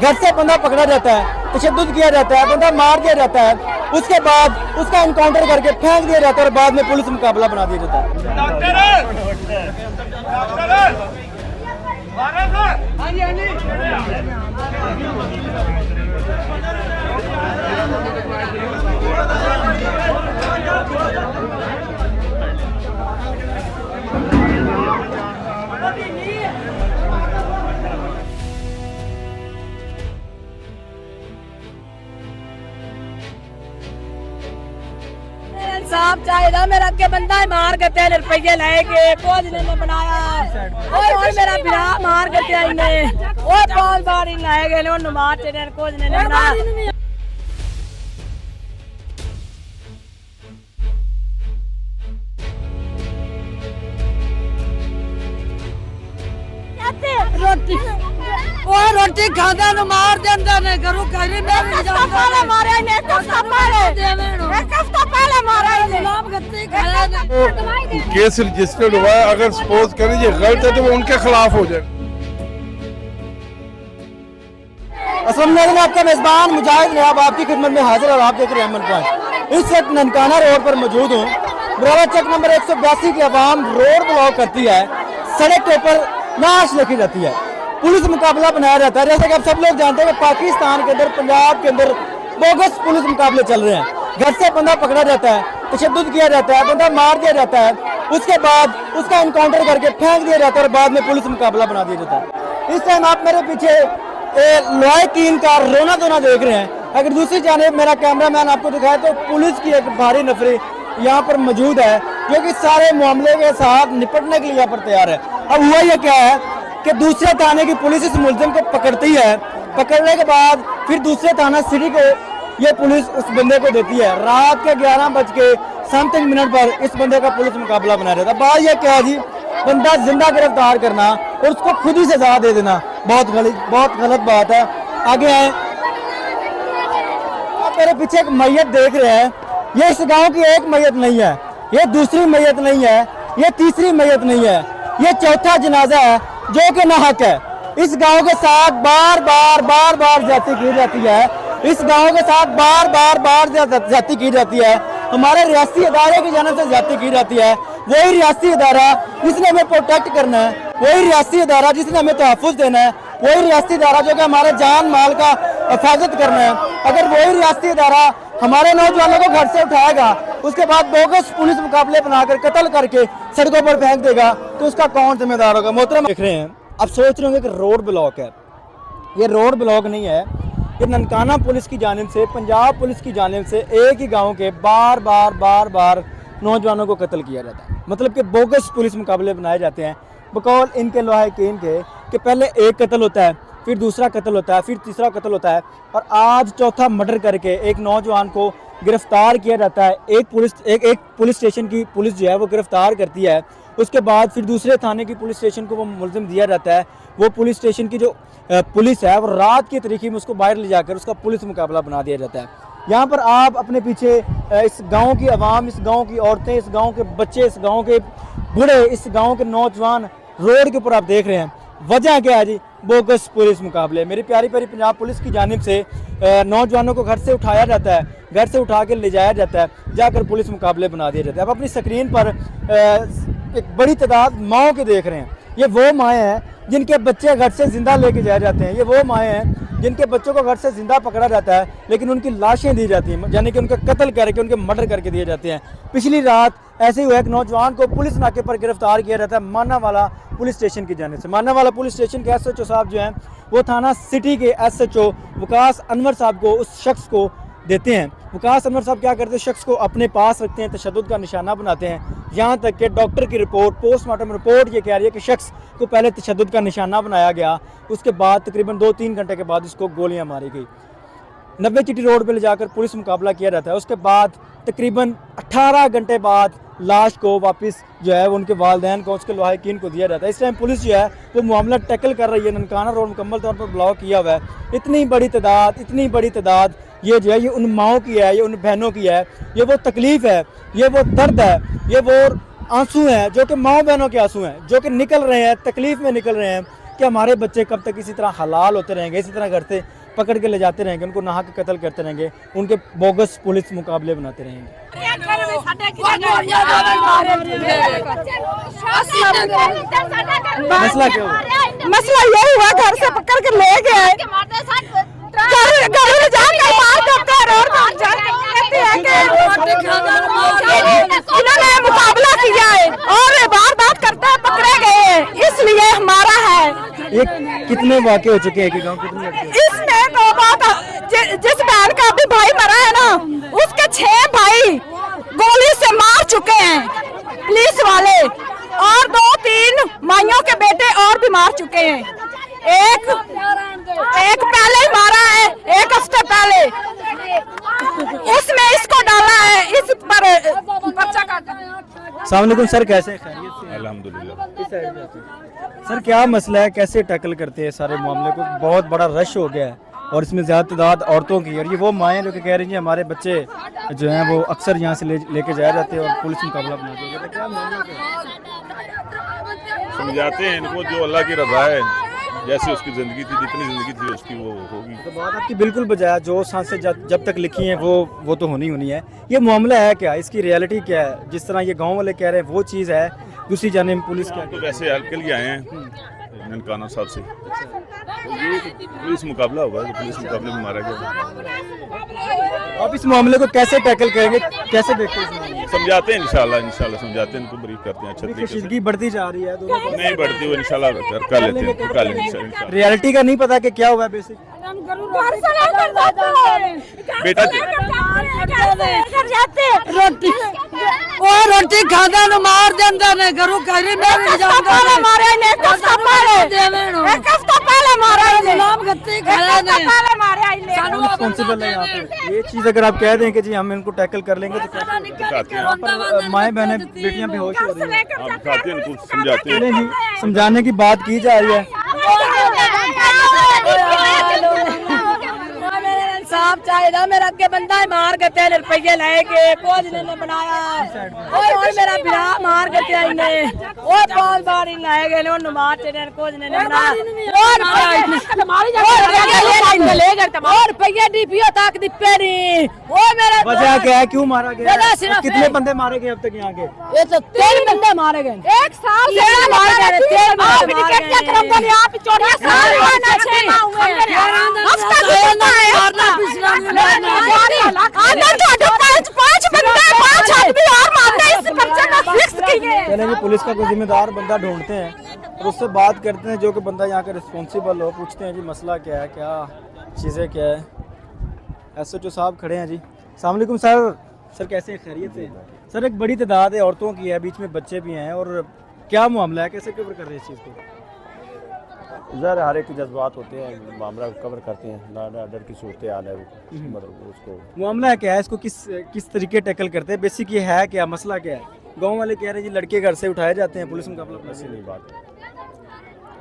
घर से बंदा पकड़ा जाता है, तशद्दुद किया जाता है, बंदा मार दिया जाता है, उसके बाद उसका इनकाउंटर करके फेंक दिया जाता है और बाद में पुलिस मुकाबला बना दिया जाता है। इंसाफ चाहिए। मेरा के बंदा मार के 3 रुपये लाएगे कुछ ने बनाया और मेरा बिरा मार के और 5 बार ही लाएगे मार के कुछ ने बनाया। रोटी रोटी खादा न मार देंदा ने घरों करी में भी जांदा मारे ने कफ्ता पहले मारा ने लाभ गत्ते खाया ने केस रजिस्टर्ड हुआ है। अगर सपोज करें ये गलत है तो वो उनके खिलाफ हो जाए। अस्सलाम वालेकुम, आपका मेजबान मुजाहिद नवाब आपकी खिदमत में हाजिर और आप देख रहे हैं अमन पॉइंट। इस वक्त ननकाना रोड पर मौजूद हूँ। बराबर चेक नंबर 182 की आवाम रोड ब्लॉक करती है, सड़क के ऊपर नाश लिखी जाती है, पुलिस मुकाबला बनाया जाता है। जैसे कि आप सब लोग जानते हैं कि पाकिस्तान के अंदर, पंजाब के अंदर बोगस पुलिस मुकाबले चल रहे हैं। घर से बंदा पकड़ा जाता है, तशद्दुद किया जाता है, बंदा मार दिया जाता है, उसके बाद उसका इनकाउंटर करके फेंक दिया जाता है और बाद में पुलिस मुकाबला बना दिया जाता है। इस टाइम आप मेरे पीछे लोहे कीन का रोना धोना देख रहे हैं। अगर दूसरी जानिब मेरा कैमरामैन आपको दिखाए तो पुलिस की एक भारी नफरी यहाँ पर मौजूद है जो कि सारे मामले के साथ निपटने के लिए यहाँ पर तैयार है। अब हुआ यह क्या है कि दूसरे थाने की पुलिस इस मुलजिम को पकड़ती है, पकड़ने के बाद फिर दूसरे थाना सिटी को ये पुलिस उस बंदे को देती है। रात के 11:समथिंग पर इस बंदे का पुलिस मुकाबला बनाया जाता है। बात यह क्या है जी, बंदा जिंदा गिरफ्तार करना और उसको खुद ही सजा दे देना बहुत गलत बात है। आगे आए, आप मेरे पीछे एक मैयत देख रहे हैं। ये इस गांव की एक मैयत नहीं है, ये दूसरी मैयत नहीं है, ये तीसरी मैयत नहीं है, ये चौथा जनाजा है जो कि नाहक है। इस गांव के साथ बार बार ज्यादती की जाती है, इस गांव के साथ बार बार ज्यादती की जाती है। हमारे रियासी अदारे की जानिब से ज्यादती की जाती है। वही रियासी अदारा जिसने हमें प्रोटेक्ट करना है, वही रियासी अदारा जिसने हमें तहफ़्फ़ुज़ देना है, वही रियासी अदारा जो कि हमारे जान माल का हिफाजत करना है। अगर वही रियासी अदारा हमारे नौजवानों को घर से उठाएगा, उसके बाद बोगस पुलिस मुकाबले बनाकर कत्ल करके सड़कों पर फेंक देगा, तो उसका कौन जिम्मेदार होगा? मोहतरम देख रहे हैं, अब सोच रहे होंगे कि रोड ब्लॉक है। ये रोड ब्लॉक नहीं है, ये ननकाना पुलिस की जानिब से, पंजाब पुलिस की जानिब से एक ही गाँव के बार बार नौजवानों को कत्ल किया जाता है। मतलब कि बोगस पुलिस मुकाबले बनाए जाते हैं बकौल इनके लोहे कीन के कि पहले एक कत्ल होता है, फिर दूसरा कत्ल होता है, फिर तीसरा कत्ल होता है और आज चौथा मर्डर करके एक नौजवान को गिरफ्तार किया जाता है। एक पुलिस स्टेशन की पुलिस जो है वो गिरफ्तार करती है, उसके बाद फिर दूसरे थाने की पुलिस स्टेशन को वो मुलजिम दिया जाता है। वो पुलिस स्टेशन की जो पुलिस है वो रात की तरीके में उसको बाहर ले जाकर उसका पुलिस मुकाबला बना दिया जाता है। यहाँ पर आप अपने पीछे इस गांव की आवाम, इस गांव की औरतें, इस गांव के बच्चे, इस गांव के बूढ़े, इस गांव के नौजवान रोड के ऊपर आप देख रहे हैं। वजह क्या है जी? बोगस पुलिस मुकाबले। मेरी प्यारी पंजाब पुलिस की जानिब से नौजवानों को घर से उठाया जाता है, घर से उठा के ले जाया जाता है, जाकर पुलिस मुकाबले बना दिया जाता है। आप अपनी स्क्रीन पर एक बड़ी तादाद माओं के देख रहे हैं। ये वो माएँ हैं जिनके बच्चे घर से जिंदा लेके जाए जाते हैं, ये वो माएँ हैं जिनके बच्चों को घर से जिंदा पकड़ा जाता है लेकिन उनकी लाशें दी जाती हैं, यानी कि उनका कत्ल करके उनके मर्डर करके दिए जाते हैं। पिछली रात ऐसे ही हुआ, एक नौजवान को पुलिस नाके पर गिरफ्तार किया जाता है मानावाला पुलिस स्टेशन की जानिब से। मानावाला पुलिस स्टेशन के SHO साहब जो हैं वो थाना सिटी के SHO वकास अनवर साहब को उस शख्स को देते हैं। वकास अनवर साहब क्या करते हैं, शख्स को अपने पास रखते हैं, तशद्दुद का निशाना बनाते हैं। यहाँ तक कि डॉक्टर की रिपोर्ट, पोस्टमार्टम रिपोर्ट ये कह रही है कि शख्स को पहले तशद्दुद का निशाना बनाया गया, उसके बाद तकरीबन 2-3 घंटे के बाद उसको गोलियां मारी गई। 90 चिटी रोड पर ले जाकर पुलिस मुकाबला किया जाता है। उसके बाद तकरीबन 18 घंटे बाद लाश को वापस जो है उनके वालिदैन को, उसके लोहे कीन को दिया जाता है। इस टाइम पुलिस जो है वो मामला टैकल कर रही है। ननकाना रोड मुकम्मल तौर पर ब्लॉक किया हुआ है। इतनी बड़ी तादाद ये जो है ये उन माओं की है, ये उन बहनों की है, ये वो तकलीफ़ है, ये वो दर्द है, ये वो आंसू हैं जो कि माओ बहनों के आंसू हैं, जो कि निकल रहे हैं, तकलीफ़ में निकल रहे हैं कि हमारे बच्चे कब तक इसी तरह हलाल होते रहेंगे, इसी तरह घर से पकड़ के ले जाते रहेंगे, उनको नाहक कत्ल करते रहेंगे, उनके बोगस पुलिस मुकाबले बनाते रहेंगे। मसला क्या हुआ? मसला ये हुआ, घर से पकड़ के ले गए, घर में जाकर मार करते हैं और कहते हैं कि इन्होंने मुकाबला किया है और बार बार करते हैं, पकड़े गए, इसलिए हमारा है। ये कितने वाक़े हो चुके हैं कि गाँव कितनी लड़कियां? इसमें तो बात जिस बहन का अभी भाई मरा है ना, उसके 6 भाई गोली से मार चुके हैं पुलिस वाले, और 2-3 माइयों के बेटे और भी मार चुके हैं। एक पहले ही मारा है, एक हफ्ते पहले उसमें इसको डाला है, इस पर पर्चा काटा। अस्सलाम वालेकुम सर, कैसे हैं? खैरियत से? अल्हम्दुलिल्लाह। सर क्या मसला है, कैसे टैकल करते हैं सारे मामले को? बहुत बड़ा रश हो गया है और इसमें ज़्यादा तादाद औरतों की, और ये वो माएँ जो कि कह रही हैं हमारे बच्चे जो हैं वो अक्सर यहाँ से लेके जाए जाते हैं और पुलिस मुकाबला बनाते हैं। क्या मामला है? समझाते हैं इनको, जो अल्लाह की रज़ा है, जैसे उसकी ज़िंदगी थी, जितनी ज़िंदगी थी उसकी वो होगी। तो बात आपकी बिल्कुल बजाय, जो सांसें जब तक लिखी हैं वो तो होनी है। ये मामला है क्या, इसकी रियलिटी क्या है? जिस तरह ये गांव वाले कह रहे हैं वो चीज़ है, दूसरी जानिब पुलिस क्या? तो वैसे हेल्प के लिए आए हैं ननकाना साहब से, तो ये पुलिस मुकाबला होगा, तो पुलिस मुकाबले में मारा गया। आप इस मामले को कैसे टैकल करेंगे, कैसे देखते हैं इस मामले को? समझाते हैं इंशाल्लाह समझाते हैं, इनको ब्रीफ करते हैं अच्छे तरीके से। कशीदगी बढ़ती जा रही है, नहीं बढ़ती हुई इंशाल्लाह कर लेते हैं इंशाल्लाह। रियलिटी का नहीं पता कि क्या हुआ है बेसिक। बेटा रोटी खादा न मार देंदा ने, घरों करी नहीं जांदा ने, मारे ने, एक हफ्ता पहले मारा है, नाम गत्ती खाया ने, पहले मारे आइले। रिस्पॉन्सिबल है यहाँ पे। ये चीज़ अगर आप कह दें कि जी हम इनको टैकल कर लेंगे तो क्या? दिखाते हैं, माएँ बहनें बेटियां बेहोश हो रही हैं। आप दिखाते हैं इनको, समझाते हैं। चलें जी, समझाने की बात की जा रही है। साफ चाहिए, मेरा अगे बंदा ही मार के 3 रुपये लेके कुछ ने बनाया, और मेरा बिरा मार के इन्हें और 5 बार इन लाए गए, उन्होंने मार के कुछ ने बनाया, और रुपये डीपीओ तक दिपे नहीं। वो मेरा वजह क्या है, क्यों मारा गया? वजह सिर्फ और कितने बंदे मारे गए अब तक यहाँ के? ये तो 3 बंदे मारे गए, 1 साल से ये मारे गए, 3 आप बंदे टिकट क्या मारे करम बोले, आप चोरियां साल हुआ ना 6 माह हुए, हफ्ता कितना है, हफ्ता अंदर तो 5 बंदे, 5 आदमी और मारते हैं, इस पर्चे में फिक्स किए। चलें जी, पुलिस का कोई जिम्मेदार बंदा ढूंढते हैं और उससे बात करते हैं, जो कि बंदा यहाँ का रिस्पॉन्सिबल हो। पूछते हैं जी मसला क्या है, क्या चीज़ें क्या है। SHO साहब खड़े हैं जी। अस्सलाम वालेकुम सर। सर कैसे हैं, खैरियत से? सर एक बड़ी तादाद है औरतों की है, बीच में बच्चे भी हैं, और क्या मामला है, कैसे कवर कर रहे हैं इस चीज़ को? ज़र हर एक के जज्बात होते हैं, मामला कवर करते हैं, ना डर की सूरत हाल है, मतलब उसको मामला क्या है, इसको किस तरीके टैकल करते हैं? बेसिक ये है क्या, मसला क्या है? गांव वाले कह रहे हैं जी लड़के घर से उठाए जाते हैं, पुलिस मुकाबला। ऐसी नहीं बात है,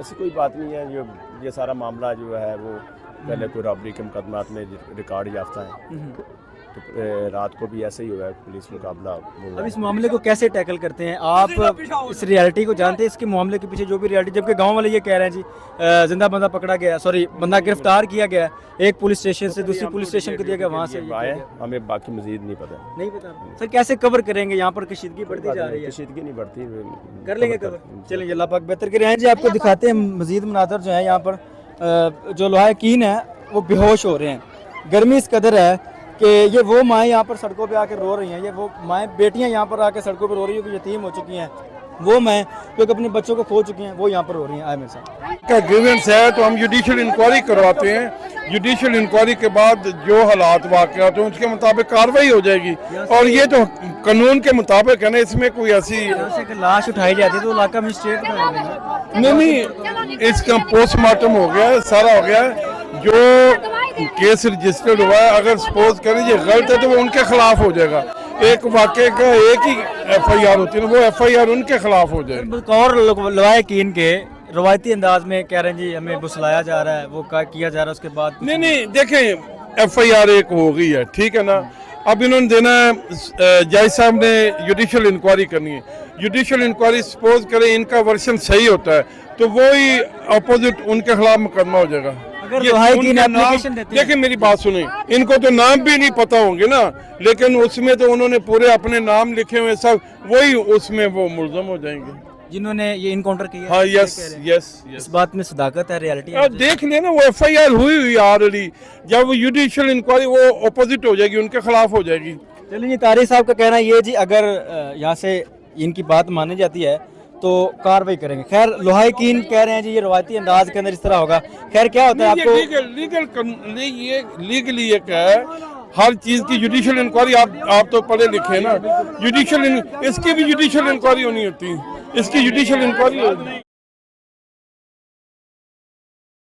ऐसी कोई बात नहीं है। ये सारा मामला जो है वो पहले कोई रॉबरी के मुकदमात में रिकॉर्ड याफ्ता है, तो रात को भी ऐसे ही हुआ है पुलिस मुकाबला। अब इस मामले को कैसे टैकल करते हैं आप? इस रियलिटी को जानते हैं, इसके मामले के पीछे जो भी रियलिटी, जबकि गांव वाले ये कह रहे हैं जी जिंदा बंदा पकड़ा गया, सॉरी बंदा गिरफ्तार किया गया, एक पुलिस स्टेशन से दूसरी पुलिस स्टेशन को दिया गया, वहाँ से आए, हमें बाकी मजीद नहीं पता। नहीं पता सर, कैसे कवर करेंगे? यहाँ पर कशीदगी बढ़ती जा रही है। कशीदगी नहीं बढ़ती, कर लेंगे कवर। चलिए अल्लाह पाक बेहतर करे। जी आपको दिखाते हैं मजीद मनाजर जो है यहाँ पर। जो लोहा यकीन है वो बेहोश हो रहे हैं, गर्मी इस कदर है कि ये वो माएँ यहाँ पर सड़कों पे आकर रो रही हैं। ये वो माएँ बेटियाँ यहाँ पर आकर सड़कों पे रो रही हैं, यतीम हो चुकी हैं। वो माएँ जो कि अपने बच्चों को खो चुकी हैं, वो यहाँ पर रो रही हैं। आए मेरे साथ का ग्रीवेंस है तो हम जुडिशल इंक्वायरी करवाते हैं। जुडिशल इंक्वायरी के बाद जो हालात वाक़यात हैं उसके मुताबिक कार्रवाई हो जाएगी, और ये तो कानून के मुताबिक है ना, इसमें कोई ऐसी लाश उठाई जाती है तो इलाका में स्टेट नहीं, इसका पोस्टमार्टम हो गया है, सारा हो गया है। जो केस रजिस्टर्ड हुआ है, अगर सपोज करें ये गलत है तो वो उनके खिलाफ हो जाएगा। एक वाक़े का एक ही FIR होती है, वो FIR उनके खिलाफ हो जाएगी। और लवायकीन के रवायती अंदाज में कह रहे हैं जी हमें बुसलाया जा रहा है, वो किया जा रहा है, उसके बाद नहीं देखें, FIR एक हो गई है, ठीक है ना। अब इन्होंने देना है, जज साहब ने जुडिशल इंक्वायरी करनी है। जुडिशल इंक्वायरी सपोज करें इनका वर्शन सही होता है तो वही अपोजिट उनके खिलाफ मुकदमा हो जाएगा। अगर ये लोहाई की उनका एप्लीकेशन नाम- देते हैं। देखिए मेरी बात सुने, इनको तो नाम भी नहीं पता होंगे ना, लेकिन उसमें तो उन्होंने पूरे अपने नाम लिखे हुए सब, वही उसमें वो मुलजम हो जाएंगे। जिन्होंने ये इनकाउंटर किया हाँ, है, यस कह रहे हैं। यस इस यस। बात में सदाकत है, रियलिटी है। अब देख लेना, वो FIR हुई ऑलरेडी, जब वो जुडिशियल इंक्वायरी वो अपोजिट हो जाएगी, उनके खिलाफ हो जाएगी। चलिए जी, तारिक साहब का कहना ये जी, अगर यहाँ से इनकी बात मानी जाती है तो कार्रवाई करेंगे। खैर लोहाई कीन कह रहे हैं जी ये रवायती अंदाज के अंदर इस तरह होगा। खैर क्या होता है ये आपको लीगली एक है, हर चीज की जुडिशियल इंक्वायरी, आप तो पढ़े लिखे हैं ना, जुडिशियल इसकी भी जुडिशियल इंक्वायरी होनी होती है, इसकी जुडिशियल इंक्वायरी होगी।